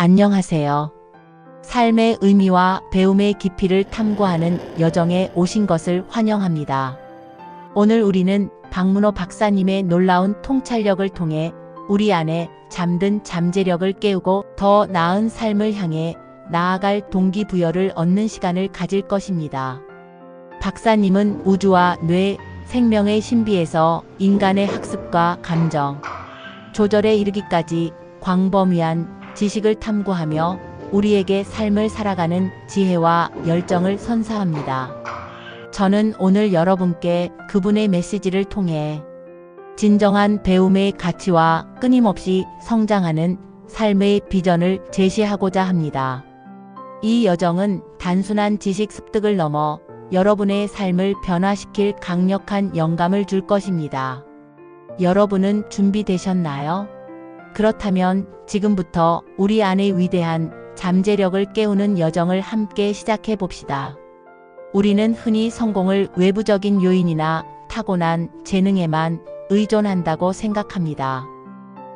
안녕하세요. 삶의 의미와 배움의 깊이를 탐구하는 여정에 오신 것을 환영합니다. 오늘 우리는 박문호 박사님의 놀라운 통찰력을 통해 우리 안에 잠든 잠재력을 깨우고 더 나은 삶을 향해 나아갈 동기부여를 얻는 시간을 가질 것입니다. 박사님은 우주와 뇌, 생명의 신비에서 인간의 학습과 감정, 조절에 이르기까지 광범위한 지식을 탐구하며 우리에게 삶을 살아가는 지혜와 열정을 선사합니다. 저는 오늘 여러분께 그분의 메시지를 통해 진정한 배움의 가치와 끊임없이 성장하는 삶의 비전을 제시하고자 합니다. 이 여정은 단순한 지식 습득을 넘어 여러분의 삶을 변화시킬 강력한 영감을 줄 것입니다. 여러분은 준비되셨나요? 그렇다면 지금부터 우리 안의 위대한 잠재력을 깨우는 여정을 함께 시작해 봅시다. 우리는 흔히 성공을 외부적인 요인이나 타고난 재능에만 의존한다고 생각합니다.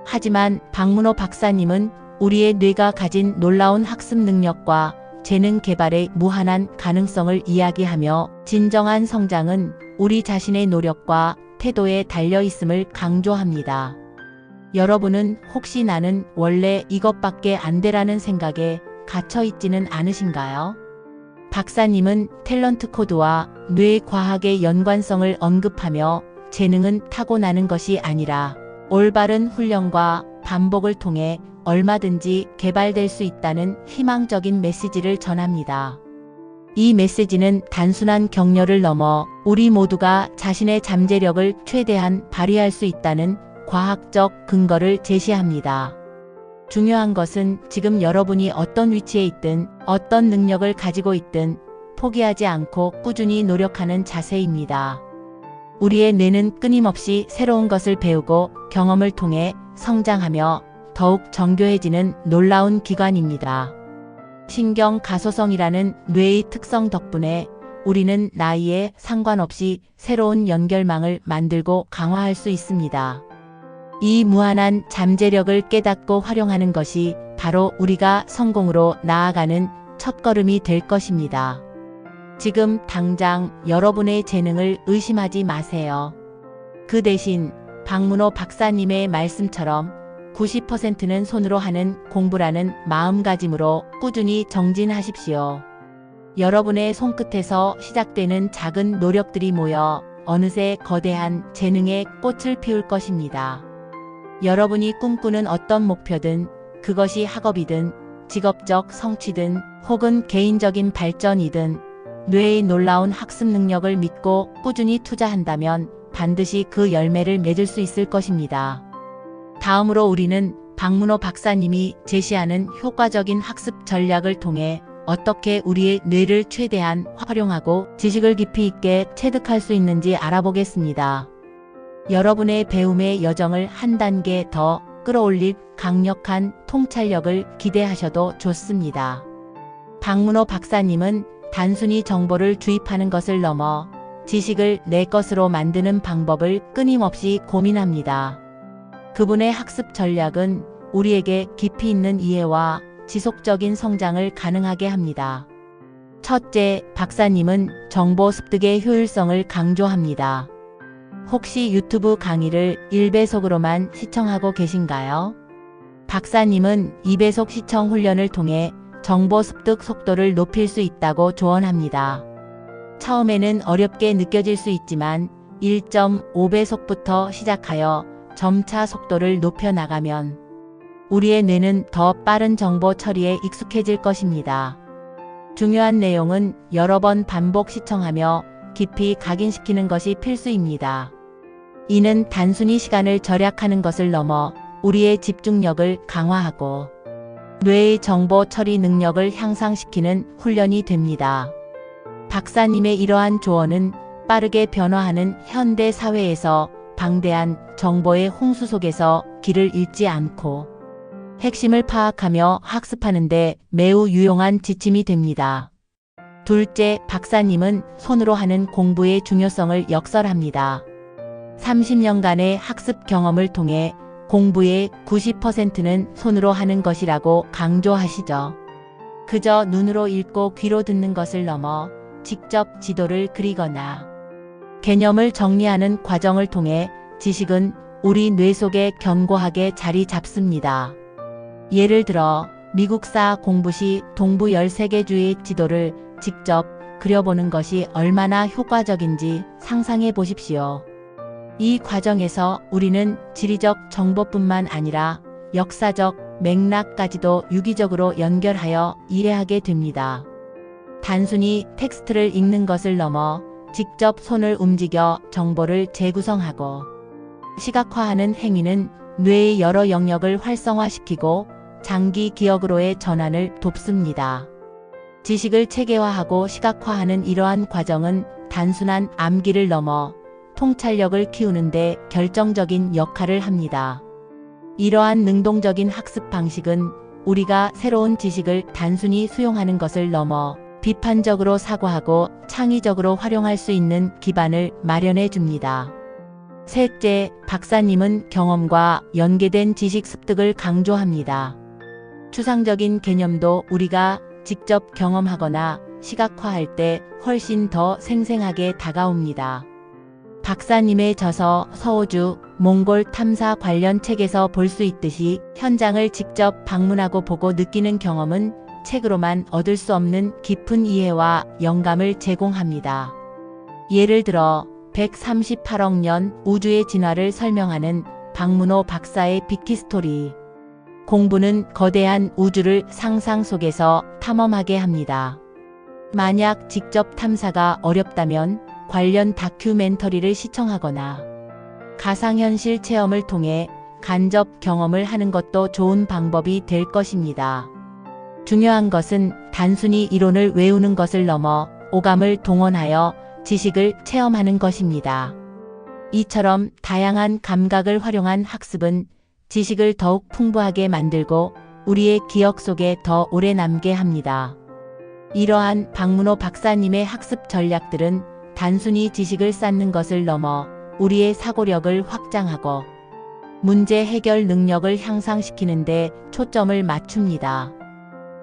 하지만 박문호 박사님은 우리의 뇌가 가진 놀라운 학습 능력과 재능 개발의 무한한 가능성을 이야기하며 진정한 성장은 우리 자신의 노력과 태도에 달려 있음을 강조합니다. 여러분은 혹시 나는 원래 이것밖에 안 돼라는 생각에 갇혀 있지는 않으신가요? 박사님은 탤런트 코드와 뇌 과학의 연관성을 언급하며 재능은 타고나는 것이 아니라 올바른 훈련과 반복을 통해 얼마든지 개발될 수 있다는 희망적인 메시지를 전합니다. 이 메시지는 단순한 격려를 넘어 우리 모두가 자신의 잠재력을 최대한 발휘할 수 있다는 과학적 근거를 제시합니다. 중요한 것은 지금 여러분이 어떤 위치에 있든 어떤 능력을 가지고 있든 포기하지 않고 꾸준히 노력하는 자세입니다. 우리의 뇌는 끊임없이 새로운 것을 배우고 경험을 통해 성장하며 더욱 정교해지는 놀라운 기관입니다. 신경 가소성이라는 뇌의 특성 덕분에 우리는 나이에 상관없이 새로운 연결망을 만들고 강화할 수 있습니다. 이 무한한 잠재력을 깨닫고 활용하는 것이 바로 우리가 성공으로 나아가는 첫걸음이 될 것입니다. 지금 당장 여러분의 재능을 의심하지 마세요. 그 대신 박문호 박사님의 말씀처럼 90%는 손으로 하는 공부라는 마음가짐으로 꾸준히 정진하십시오. 여러분의 손끝에서 시작되는 작은 노력들이 모여 어느새 거대한 재능의 꽃을 피울 것입니다. 여러분이 꿈꾸는 어떤 목표든 그것이 학업이든 직업적 성취든 혹은 개인적인 발전이든 뇌의 놀라운 학습 능력을 믿고 꾸준히 투자한다면 반드시 그 열매를 맺을 수 있을 것입니다. 다음으로 우리는 박문호 박사님이 제시하는 효과적인 학습 전략을 통해 어떻게 우리의 뇌를 최대한 활용하고 지식을 깊이 있게 체득할 수 있는지 알아보겠습니다. 여러분의 배움의 여정을 한 단계 더 끌어올릴 강력한 통찰력을 기대하셔도 좋습니다. 박문호 박사님은 단순히 정보를 주입하는 것을 넘어 지식을 내 것으로 만드는 방법을 끊임없이 고민합니다. 그분의 학습 전략은 우리에게 깊이 있는 이해와 지속적인 성장을 가능하게 합니다. 첫째, 박사님은 정보 습득의 효율성을 강조합니다. 혹시 유튜브 강의를 1배속으로만 시청하고 계신가요? 박사님은 2배속 시청 훈련을 통해 정보 습득 속도를 높일 수 있다고 조언합니다. 처음에는 어렵게 느껴질 수 있지만 1.5배속부터 시작하여 점차 속도를 높여 나가면 우리의 뇌는 더 빠른 정보 처리에 익숙해질 것입니다. 중요한 내용은 여러 번 반복 시청하며 깊이 각인시키는 것이 필수입니다. 이는 단순히 시간을 절약하는 것을 넘어 우리의 집중력을 강화하고 뇌의 정보 처리 능력을 향상시키는 훈련이 됩니다. 박사님의 이러한 조언은 빠르게 변화하는 현대 사회에서 방대한 정보의 홍수 속에서 길을 잃지 않고 핵심을 파악하며 학습하는 데 매우 유용한 지침이 됩니다. 둘째, 박사님은 손으로 하는 공부의 중요성을 역설합니다. 30년간의 학습 경험을 통해 공부의 90%는 손으로 하는 것이라고 강조하시죠. 그저 눈으로 읽고 귀로 듣는 것을 넘어 직접 지도를 그리거나 개념을 정리하는 과정을 통해 지식은 우리 뇌 속에 견고하게 자리 잡습니다. 예를 들어 미국사 공부 시 동부 13개주의 지도를 직접 그려보는 것이 얼마나 효과적인지 상상해 보십시오. 이 과정에서 우리는 지리적 정보뿐만 아니라 역사적 맥락까지도 유기적으로 연결하여 이해하게 됩니다. 단순히 텍스트를 읽는 것을 넘어 직접 손을 움직여 정보를 재구성하고 시각화하는 행위는 뇌의 여러 영역을 활성화시키고 장기 기억으로의 전환을 돕습니다. 지식을 체계화하고 시각화하는 이러한 과정은 단순한 암기를 넘어 통찰력을 키우는 데 결정적인 역할을 합니다. 이러한 능동적인 학습 방식은 우리가 새로운 지식을 단순히 수용하는 것을 넘어 비판적으로 사고하고 창의적으로 활용할 수 있는 기반을 마련해 줍니다. 셋째, 박사님은 경험과 연계된 지식 습득을 강조합니다. 추상적인 개념도 우리가 직접 경험하거나 시각화할 때 훨씬 더 생생하게 다가옵니다. 박사님의 저서 서호주 몽골 탐사 관련 책에서 볼 수 있듯이 현장을 직접 방문하고 보고 느끼는 경험은 책으로만 얻을 수 없는 깊은 이해와 영감을 제공합니다. 예를 들어 138억 년 우주의 진화를 설명하는 박문호 박사의 비키스토리. 공부는 거대한 우주를 상상 속에서 탐험하게 합니다. 만약 직접 탐사가 어렵다면 관련 다큐멘터리를 시청하거나 가상현실 체험을 통해 간접 경험을 하는 것도 좋은 방법이 될 것입니다. 중요한 것은 단순히 이론을 외우는 것을 넘어 오감을 동원하여 지식을 체험하는 것입니다. 이처럼 다양한 감각을 활용한 학습은 지식을 더욱 풍부하게 만들고 우리의 기억 속에 더 오래 남게 합니다. 이러한 박문호 박사님의 학습 전략들은 단순히 지식을 쌓는 것을 넘어 우리의 사고력을 확장하고 문제 해결 능력을 향상시키는 데 초점을 맞춥니다.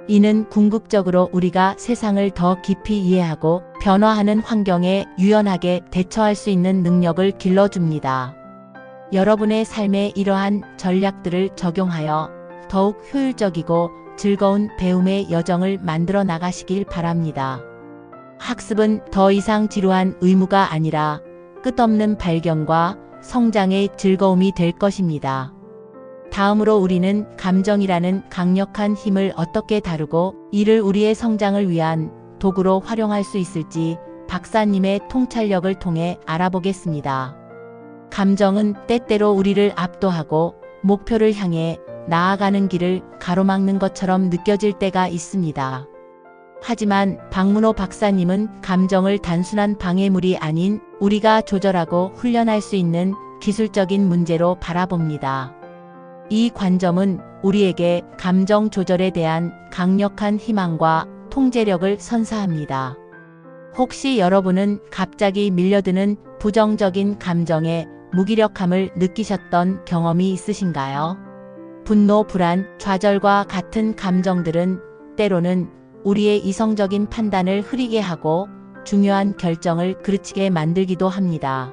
이는 궁극적으로 우리가 세상을 더 깊이 이해하고 변화하는 환경에 유연하게 대처할 수 있는 능력을 길러줍니다. 여러분의 삶에 이러한 전략들을 적용하여 더욱 효율적이고 즐거운 배움의 여정을 만들어 나가시길 바랍니다. 학습은 더 이상 지루한 의무가 아니라 끝없는 발견과 성장의 즐거움이 될 것입니다. 다음으로 우리는 감정이라는 강력한 힘을 어떻게 다루고 이를 우리의 성장을 위한 도구로 활용할 수 있을지 박사님의 통찰력을 통해 알아보겠습니다. 감정은 때때로 우리를 압도하고 목표를 향해 나아가는 길을 가로막는 것처럼 느껴질 때가 있습니다. 하지만 박문호 박사님은 감정을 단순한 방해물이 아닌 우리가 조절하고 훈련할 수 있는 기술적인 문제로 바라봅니다. 이 관점은 우리에게 감정 조절에 대한 강력한 희망과 통제력을 선사합니다. 혹시 여러분은 갑자기 밀려드는 부정적인 감정에 무기력함을 느끼셨던 경험이 있으신가요? 분노, 불안, 좌절과 같은 감정들은 때로는 우리의 이성적인 판단을 흐리게 하고 중요한 결정을 그르치게 만들기도 합니다.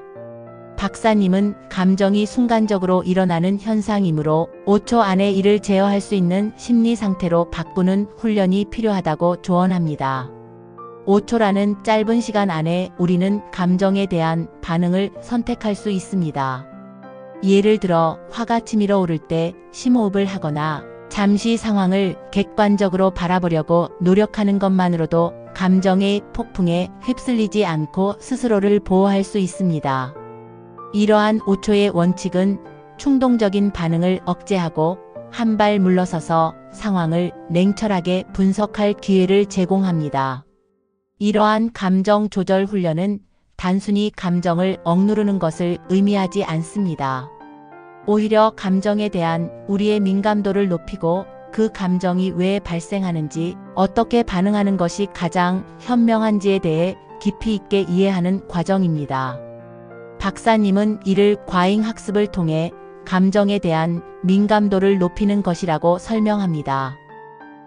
박사님은 감정이 순간적으로 일어나는 현상이므로 5초 안에 이를 제어할 수 있는 심리 상태로 바꾸는 훈련이 필요하다고 조언합니다. 5초라는 짧은 시간 안에 우리는 감정에 대한 반응을 선택할 수 있습니다. 예를 들어 화가 치밀어 오를 때 심호흡을 하거나 잠시 상황을 객관적으로 바라보려고 노력하는 것만으로도 감정의 폭풍에 휩쓸리지 않고 스스로를 보호할 수 있습니다. 이러한 5초의 원칙은 충동적인 반응을 억제하고 한 발 물러서서 상황을 냉철하게 분석할 기회를 제공합니다. 이러한 감정 조절 훈련은 단순히 감정을 억누르는 것을 의미하지 않습니다. 오히려 감정에 대한 우리의 민감도를 높이고 그 감정이 왜 발생하는지, 어떻게 반응하는 것이 가장 현명한지에 대해 깊이 있게 이해하는 과정입니다. 박사님은 이를 과잉 학습을 통해 감정에 대한 민감도를 높이는 것이라고 설명합니다.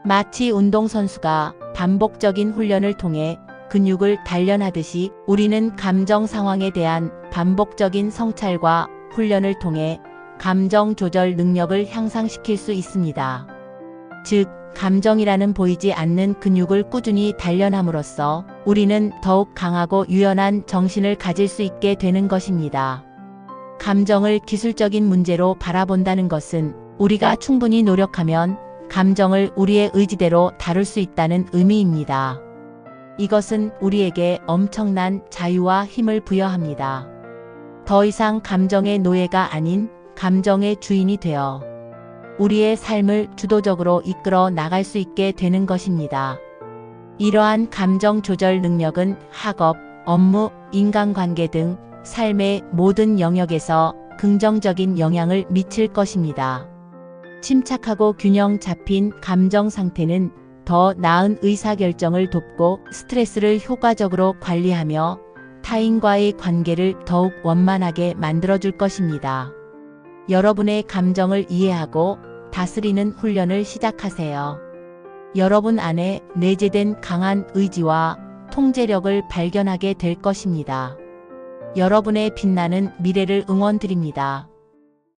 마치 운동선수가 반복적인 훈련을 통해 근육을 단련하듯이 우리는 감정 상황에 대한 반복적인 성찰과 훈련을 통해 감정 조절 능력을 향상시킬 수 있습니다. 즉, 감정이라는 보이지 않는 근육을 꾸준히 단련함으로써 우리는 더욱 강하고 유연한 정신을 가질 수 있게 되는 것입니다. 감정을 기술적인 문제로 바라본다는 것은 우리가 충분히 노력하면 감정을 우리의 의지대로 다룰 수 있다는 의미입니다. 이것은 우리에게 엄청난 자유와 힘을 부여합니다. 더 이상 감정의 노예가 아닌 감정의 주인이 되어 우리의 삶을 주도적으로 이끌어 나갈 수 있게 되는 것입니다. 이러한 감정 조절 능력은 학업, 업무, 인간관계 등 삶의 모든 영역에서 긍정적인 영향을 미칠 것입니다. 침착하고 균형 잡힌 감정 상태는 더 나은 의사결정을 돕고 스트레스를 효과적으로 관리하며 타인과의 관계를 더욱 원만하게 만들어줄 것입니다. 여러분의 감정을 이해하고 다스리는 훈련을 시작하세요. 여러분 안에 내재된 강한 의지와 통제력을 발견하게 될 것입니다. 여러분의 빛나는 미래를 응원드립니다.